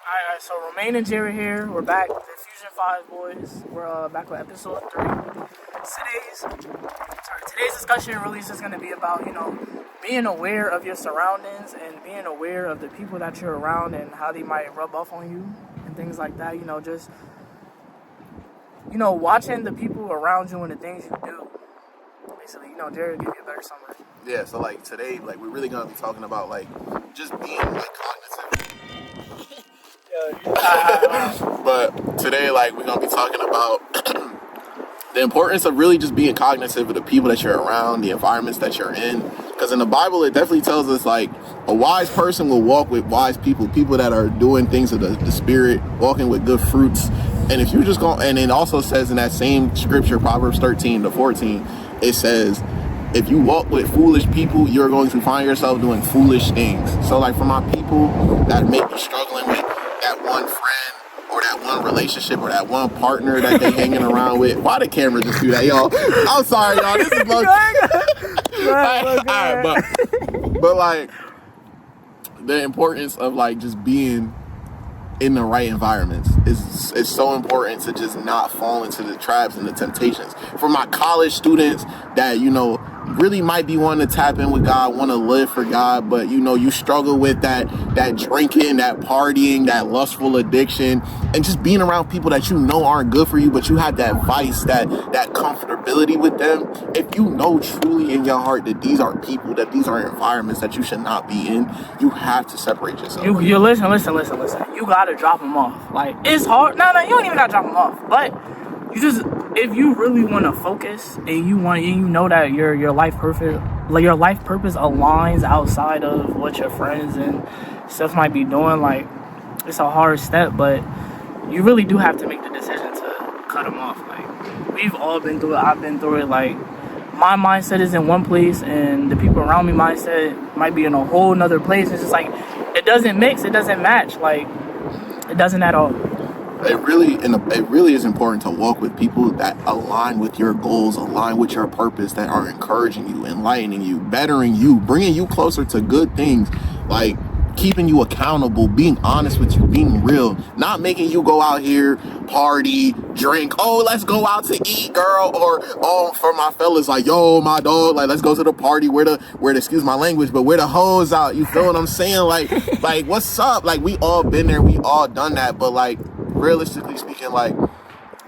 Alright, so Romaine and Jerry here. We're back. The Fusion 5 boys. We're back with episode 3. Today's discussion really is just going to be about, being aware of your surroundings and being aware of the people that you're around and how they might rub off on you and things like that. Watching the people around you and the things you do. Basically, Jerry will give you a better summary. Yeah, so today, we're really gonna be talking about just being cognitive. But today, we're gonna be talking about the importance of really just being cognizant of the people that you're around, the environments that you're in. Because in the Bible, it definitely tells us a wise person will walk with wise people that are doing things of the spirit, walking with good fruits. And if you just go, and it also says in that same scripture, Proverbs 13-14, it says, if you walk with foolish people, you're going to find yourself doing foolish things. So for my people that may be struggling with that one friend or that one relationship or that one partner that they hanging around with. Why the camera just do that, y'all? I'm sorry, y'all. This is but the importance of just being in the right environments is so important to just not fall into the traps and the temptations. For my college students that really might be wanting to tap in with God, want to live for God, but you struggle with that drinking, that partying, that lustful addiction, and just being around people that aren't good for you, but you have that vice, that comfortability with them. If you know truly in your heart that these are people, that these are environments that you should not be in, you have to separate yourself. You listen. You gotta drop them off. It's hard. No, you don't even gotta drop them off. But if you really want to focus and you know that your life purpose aligns outside of what your friends and stuff might be doing, it's a hard step, but you really do have to make the decision to cut them off. We've all been through it. I've been through it. My mindset is in one place and the people around me mindset might be in a whole nother place. It's just it doesn't mix, it doesn't match, it doesn't at all. It really is important to walk with people that align with your goals, align with your purpose, that are encouraging you, enlightening you, bettering you, bringing you closer to good things, keeping you accountable, being honest with you, being real, not making you go out here, party, drink, oh, let's go out to eat, girl, or, oh, for my fellas, yo, my dog, let's go to the party, where the, excuse my language, but where the hoes out, you feel what I'm saying? What's up? We all been there, we all done that, but realistically speaking,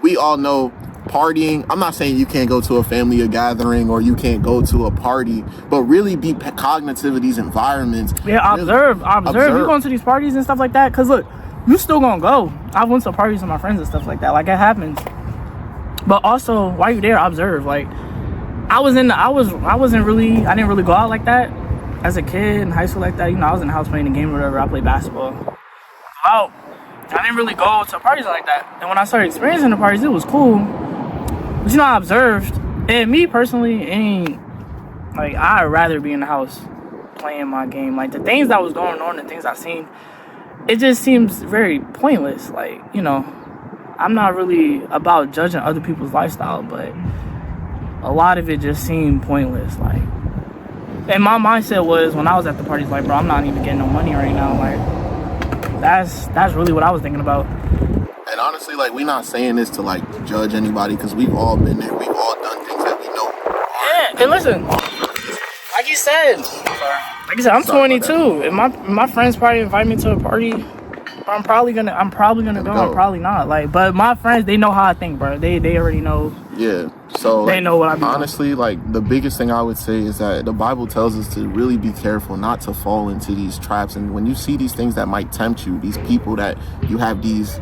we all know partying. I'm not saying you can't go to a family gathering or you can't go to a party, but really be cognitive of these environments. Yeah, observe. You going to these parties and stuff like that, because look, you still gonna go. I went to parties with my friends and stuff like that. It happens. But also, while you're there, observe. I didn't really go out like that as a kid in high school like that. I was in the house playing the game or whatever. I played basketball. I didn't really go to parties like that. And when I started experiencing the parties, it was cool. But I observed, and me personally, I'd rather be in the house playing my game. The things that was going on, the things I seen, it just seems very pointless. I'm not really about judging other people's lifestyle, but a lot of it just seemed pointless. And my mindset was, when I was at the parties, bro, I'm not even getting no money right now. That's really what I was thinking about. And honestly, we're not saying this to judge anybody, because we've all been there. We've all done things that we know. Yeah, and listen, like you said, I'm 22. If my friends probably invite me to a party, I'm probably gonna go. I'm probably not. But my friends, they know how I think, bro. They already know. Yeah. So they know what I'm. Honestly, the biggest thing I would say is that the Bible tells us to really be careful not to fall into these traps. And when you see these things that might tempt you, these people that you have these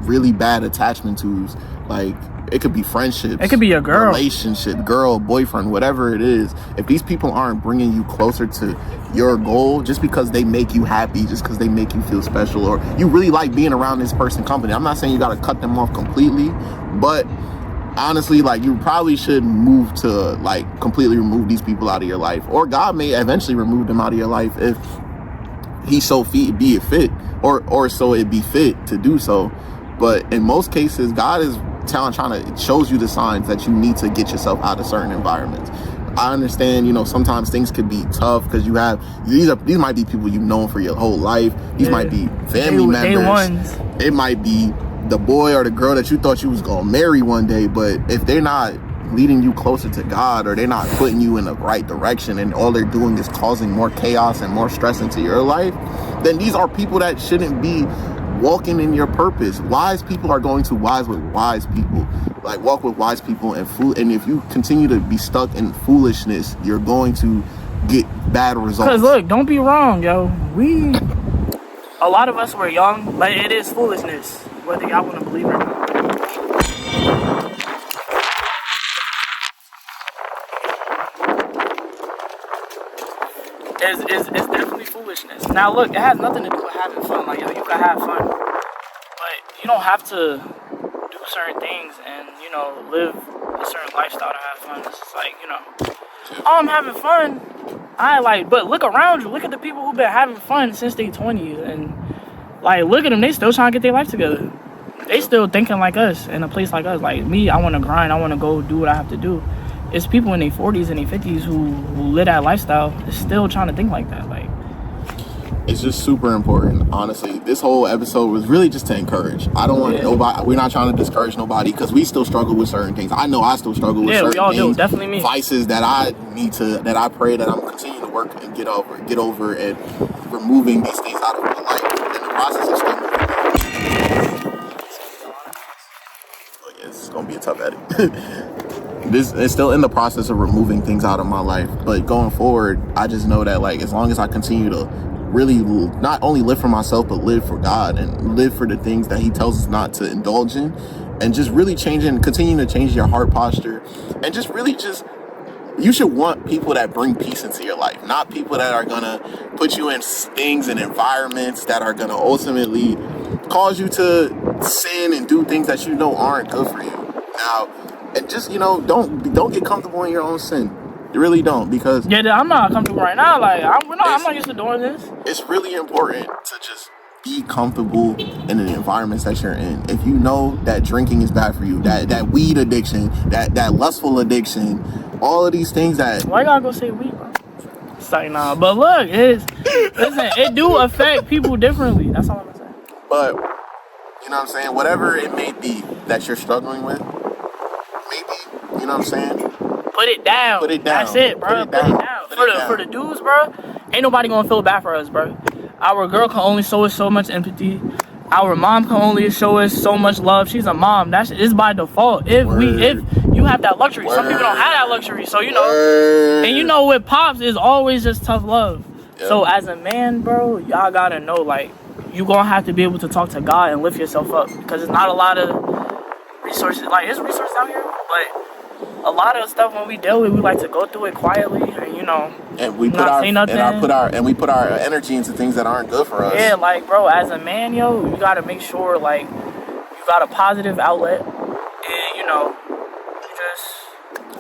really bad attachment to, it could be friendships, it could be a girl, relationship, girl, boyfriend, whatever it is. If these people aren't bringing you closer to your goal just because they make you happy, just because they make you feel special, or you really like being around this person's company, I'm not saying you got to cut them off completely, but honestly, you probably should move to completely remove these people out of your life, or God may eventually remove them out of your life if He so be it fit, or so it be fit to do so. But in most cases, God is trying to shows you the signs that you need to get yourself out of certain environments. I understand, sometimes things could be tough because these might be people you've known for your whole life. These might be family members. Day ones. It might be the boy or the girl that you thought you was gonna marry one day, but if they're not leading you closer to God, or they're not putting you in the right direction, and all they're doing is causing more chaos and more stress into your life, then these are people that shouldn't be walking in your purpose. Wise people are going to wise with wise people. Like, walk with wise people, and if you continue to be stuck in foolishness, you're going to get bad results. Because look, don't be wrong, yo. A lot of us were young, but it is foolishness, whether y'all want to believe it or not. It's definitely foolishness. Now look, it has nothing to do with having fun. Like, yo, you can have fun, but you don't have to do certain things and, live a certain lifestyle to have fun. It's just like, oh, I'm having fun. But look around you. Look at the people who've been having fun since they 20s, and look at them. They still trying to get their life together. They still thinking like us, in a place like us. Like me, I want to grind. I want to go do what I have to do. It's people in their 40s and their 50s who live that lifestyle is still trying to think like that. Like, it's just super important. Honestly, this whole episode was really just to encourage. I don't want nobody. We're not trying to discourage nobody, because we still struggle with certain things. I know I still struggle with certain we all things. Do. Definitely me. Vices that I pray that I'm continuing to work and get over, and removing these things out of my life. In the process of still moving. It's gonna be a tough edit. This is still in the process of removing things out of my life, but going forward, I just know that as long as I continue to really not only live for myself, but live for God and live for the things that He tells us not to indulge in, and just really continue to change your heart posture, and you should want people that bring peace into your life, not people that are gonna put you in things and environments that are gonna ultimately cause you to sin and do things that aren't good for you. Now, and just don't get comfortable in your own sin. You really don't, because I'm not comfortable right now. I'm not used to doing this. It's really important to just be comfortable in the environments that you're in. If you know that drinking is bad for you, that weed addiction, that lustful addiction, all of these things that. Why you gotta go say weed, bro? It's like, nah. But look, it do affect people differently. That's all I'm gonna say. But you know what I'm saying? Whatever it may be that you're struggling with, maybe, you know what I'm saying? Put it down. Put it down. That's it, bro. Put it down. For the dudes, bro, ain't nobody gonna feel bad for us, bro. Our girl can only show us so much empathy. Our mom can only show us so much love. She's a mom. It's by default. If you have that luxury. Some people don't have that luxury. So and with pops is always just tough love. Yep. So as a man, bro, y'all gotta know, you gonna have to be able to talk to God and lift yourself up, because it's not a lot of resources. There's resources out here, but a lot of stuff when we deal with, we like to go through it quietly, and we put our energy into things that aren't good for us. Yeah, bro, as a man, you gotta make sure you got a positive outlet, and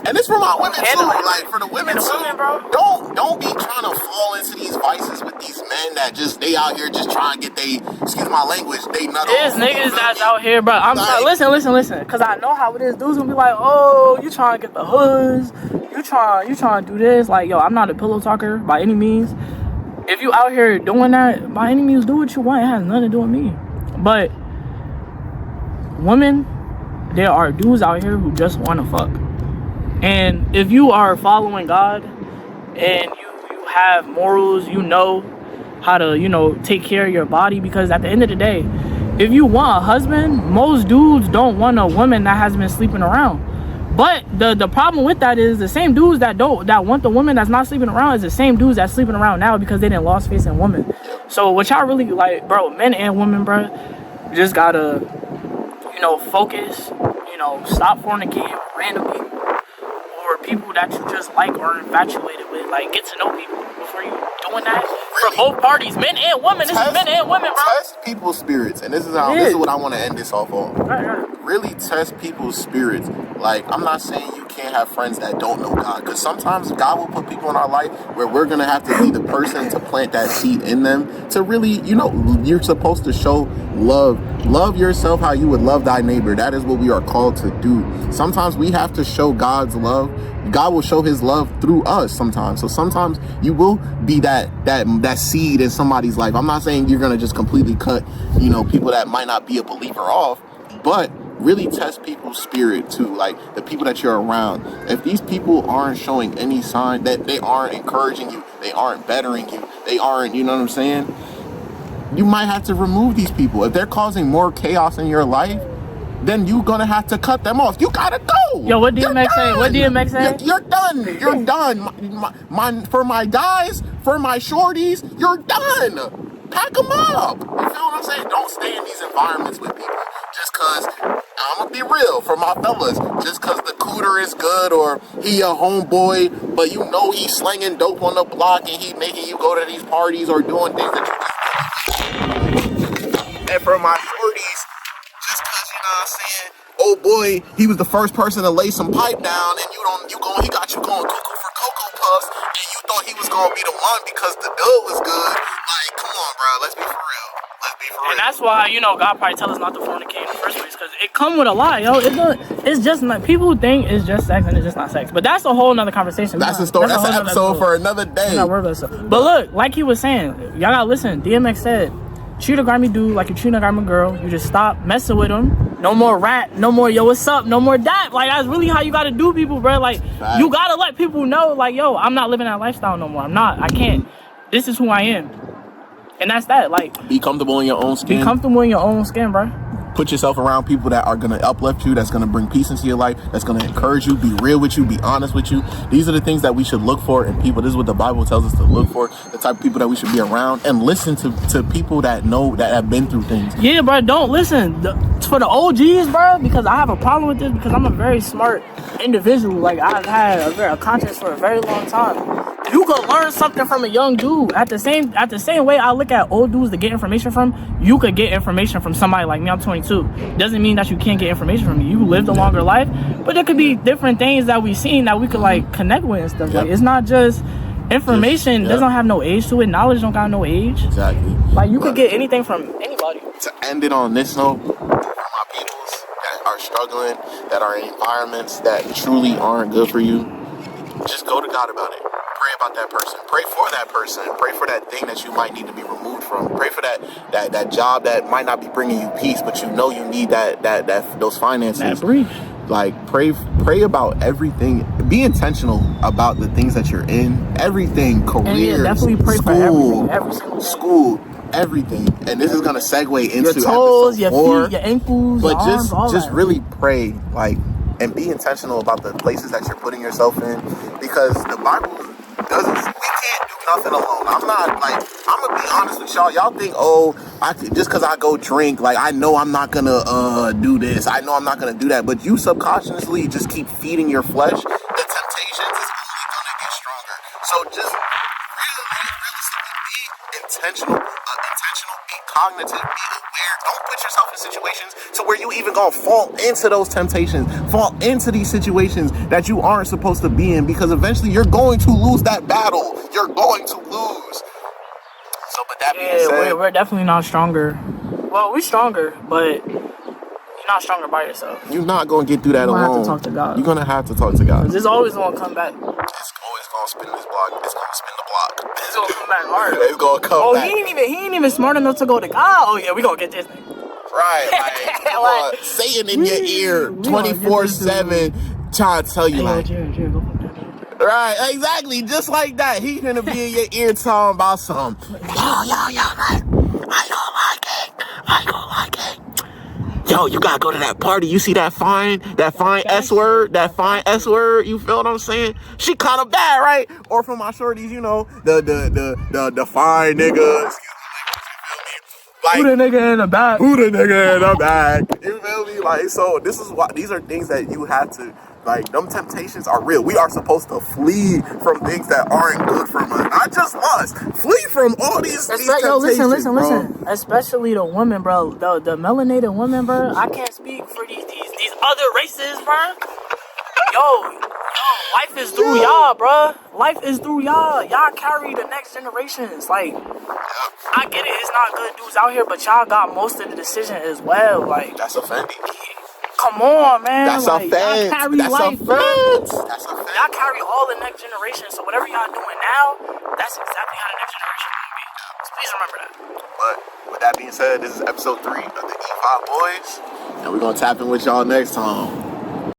And it's for my women too. For the women too. Bro. Don't be trying to fall into these vices with these men that they out here just trying to get excuse my language, they nut There's niggas that's out here, bro. I'm sorry. Listen. Cause I know how it is. Dudes gonna be like, oh, you trying to get the hoods. You trying to do this. I'm not a pillow talker by any means. If you out here doing that, by any means, do what you want. It has nothing to do with me. But women, there are dudes out here who just want to fuck. And if you are following God and you have morals, how to, take care of your body, because at the end of the day, if you want a husband, most dudes don't want a woman that has been sleeping around. But the problem with that is the same dudes that want the woman that's not sleeping around is the same dudes that's sleeping around now because they didn't lost faith in women. So what y'all really bro, men and women, bro, just gotta, focus, stop fornicating with random people. Or people that you just like or infatuated with. Get to know people before you doing that. For both parties, men and women. This is men and women, bro. Test people's spirits, and this is what I want to end this off on. Right. Really test people's spirits. I'm not saying you can't have friends that don't know God. Because sometimes God will put people in our life where we're going to have to be the person to plant that seed in them to really, you're supposed to show love. Love yourself how you would love thy neighbor. That is what we are called to do. Sometimes we have to show God's love. God will show his love through us sometimes. So sometimes you will be that seed in somebody's life. I'm not saying you're going to just completely cut, people that might not be a believer off, but really test people's spirit too, like the people that you're around. If these people aren't showing any sign that they aren't encouraging you, they aren't bettering you, they aren't, you know what I'm saying? You might have to remove these people. If they're causing more chaos in your life, then you're gonna have to cut them off. You gotta go. Yo, what DMX say? What DMX say? You're done. You're done. For my guys, for my shorties, you're done. Pack them up. You feel what I'm saying? Don't stay in these environments with people just cause, I'm gonna be real for my fellas, just cause the cooter is good or he a homeboy, but he's slinging dope on the block and he making you go to these parties or doing things that you just. And for my shorties, just cause, you know what I'm saying, oh boy, he was the first person to lay some pipe down and he got you going cuckoo for Cocoa Puffs and you thought he was gonna be the one because the dough was good. Like, come on, bro, let's be for real. And that's why, God probably tell us not to fornicate in the first place, because it come with a lot, yo. It's just not, people think it's just sex and it's just not sex. But that's a whole nother conversation. That's a story. That's an episode for another day. But look, like he was saying, y'all gotta listen. DMX said, treat a grimy dude like you treat a grimy girl. You just stop messing with him. No more rat. No more yo, what's up? No more that. Like, that's really how you gotta do people, bro. Like, you gotta let people know, like, yo, I'm not living that lifestyle no more. I'm not. I can't. This is who I am. And that's that. Like, be comfortable in your own skin. Be comfortable in your own skin, bro. Put yourself around people that are going to uplift you, that's going to bring peace into your life, that's going to encourage you, be real with you, be honest with you. These are the things that we should look for in people. This is what the Bible tells us to look for, the type of people that we should be around, and listen to people that have been through things. Yeah, bro, don't listen for the OGs, bro, because I have a problem with this, because I'm a very smart individual. Like, I've had a conscience for a very long time. You could learn something from a young dude. At the same way I look at old dudes to get information from, you could get information from somebody like me. I'm 22. Doesn't mean that you can't get information from me. You lived a longer life, but there could be different things that we've seen that we could like connect with and stuff. Yep. Like, it's not just information. Doesn't have no age to it. Knowledge don't got no age. Exactly. Like, you could get anything from anybody. To end it on this note, for my peoples that are struggling, that are in environments that truly aren't good for you, just go to God about it. Pray about that person. Pray for that person. Pray for that thing that you might need to be removed from. Pray for that job that might not be bringing you peace, but you need those finances. That brief. Like, pray about everything. Be intentional about the things that you're in. Everything, careers, definitely pray school, for everything. School, everything. And this is gonna segue into your toes, your feet, your ankles, but your arms, all just that. really pray, like, and be intentional about the places that you're putting yourself in, because the Bible doesn't. We can't do nothing alone. I'm gonna be honest with y'all. Y'all think, just because I go drink, like, I know I'm not gonna do this. I know I'm not gonna do that. But you subconsciously just keep feeding your flesh. The temptations is only gonna get stronger. So just realistically be intentional. Be cognitive. Be aware. Don't put yourself in situations to where you even gonna fall into those temptations, fall into these situations that you aren't supposed to be in, because eventually you're going to lose that battle. You're going to lose. So, but that being said, we're definitely not stronger. Well, we're stronger, but you're not stronger by yourself. You're not gonna get through that alone. You're gonna have to talk to God. You're gonna have to talk to God. It's always gonna come back. It's always gonna spin this block. It's gonna spin the block. It's gonna come back hard. It's gonna come back. He ain't even smart enough to go to God. Oh yeah, we gonna get this thing. Right, like, Satan in your ear 24/7 trying to tell you, like, Jared, go put that in. Right, exactly, just like that. He's gonna be in your ear talking about something. Yo, like, I don't like it. Yo, you gotta go to that party. You see that fine S word, you feel what I'm saying? She kind of bad, right? Or from my shorties, the fine niggas. Like, who the nigga in the back? You feel me? Like, so these are things that you have to, like, them temptations are real. We are supposed to flee from things that aren't good for us. Not just us. Flee from all these temptations. Yo, listen. Especially the women, bro. The melanated women, bro. I can't speak for these other races, bro. life is through y'all, bruh. Life is through y'all. Y'all carry the next generations. Like, I get it, it's not good dudes out here, but y'all got most of the decision as well. Like, That's a fact. come on, man. That's like, a fact. y'all carry That's life, a fact. That's a Y'all fact. carry all the next generation. So whatever y'all doing now, that's exactly how the next generation will be. So please remember that. But with that being said, this is episode 3 of the E5 Boys, and we're gonna tap in with y'all next time.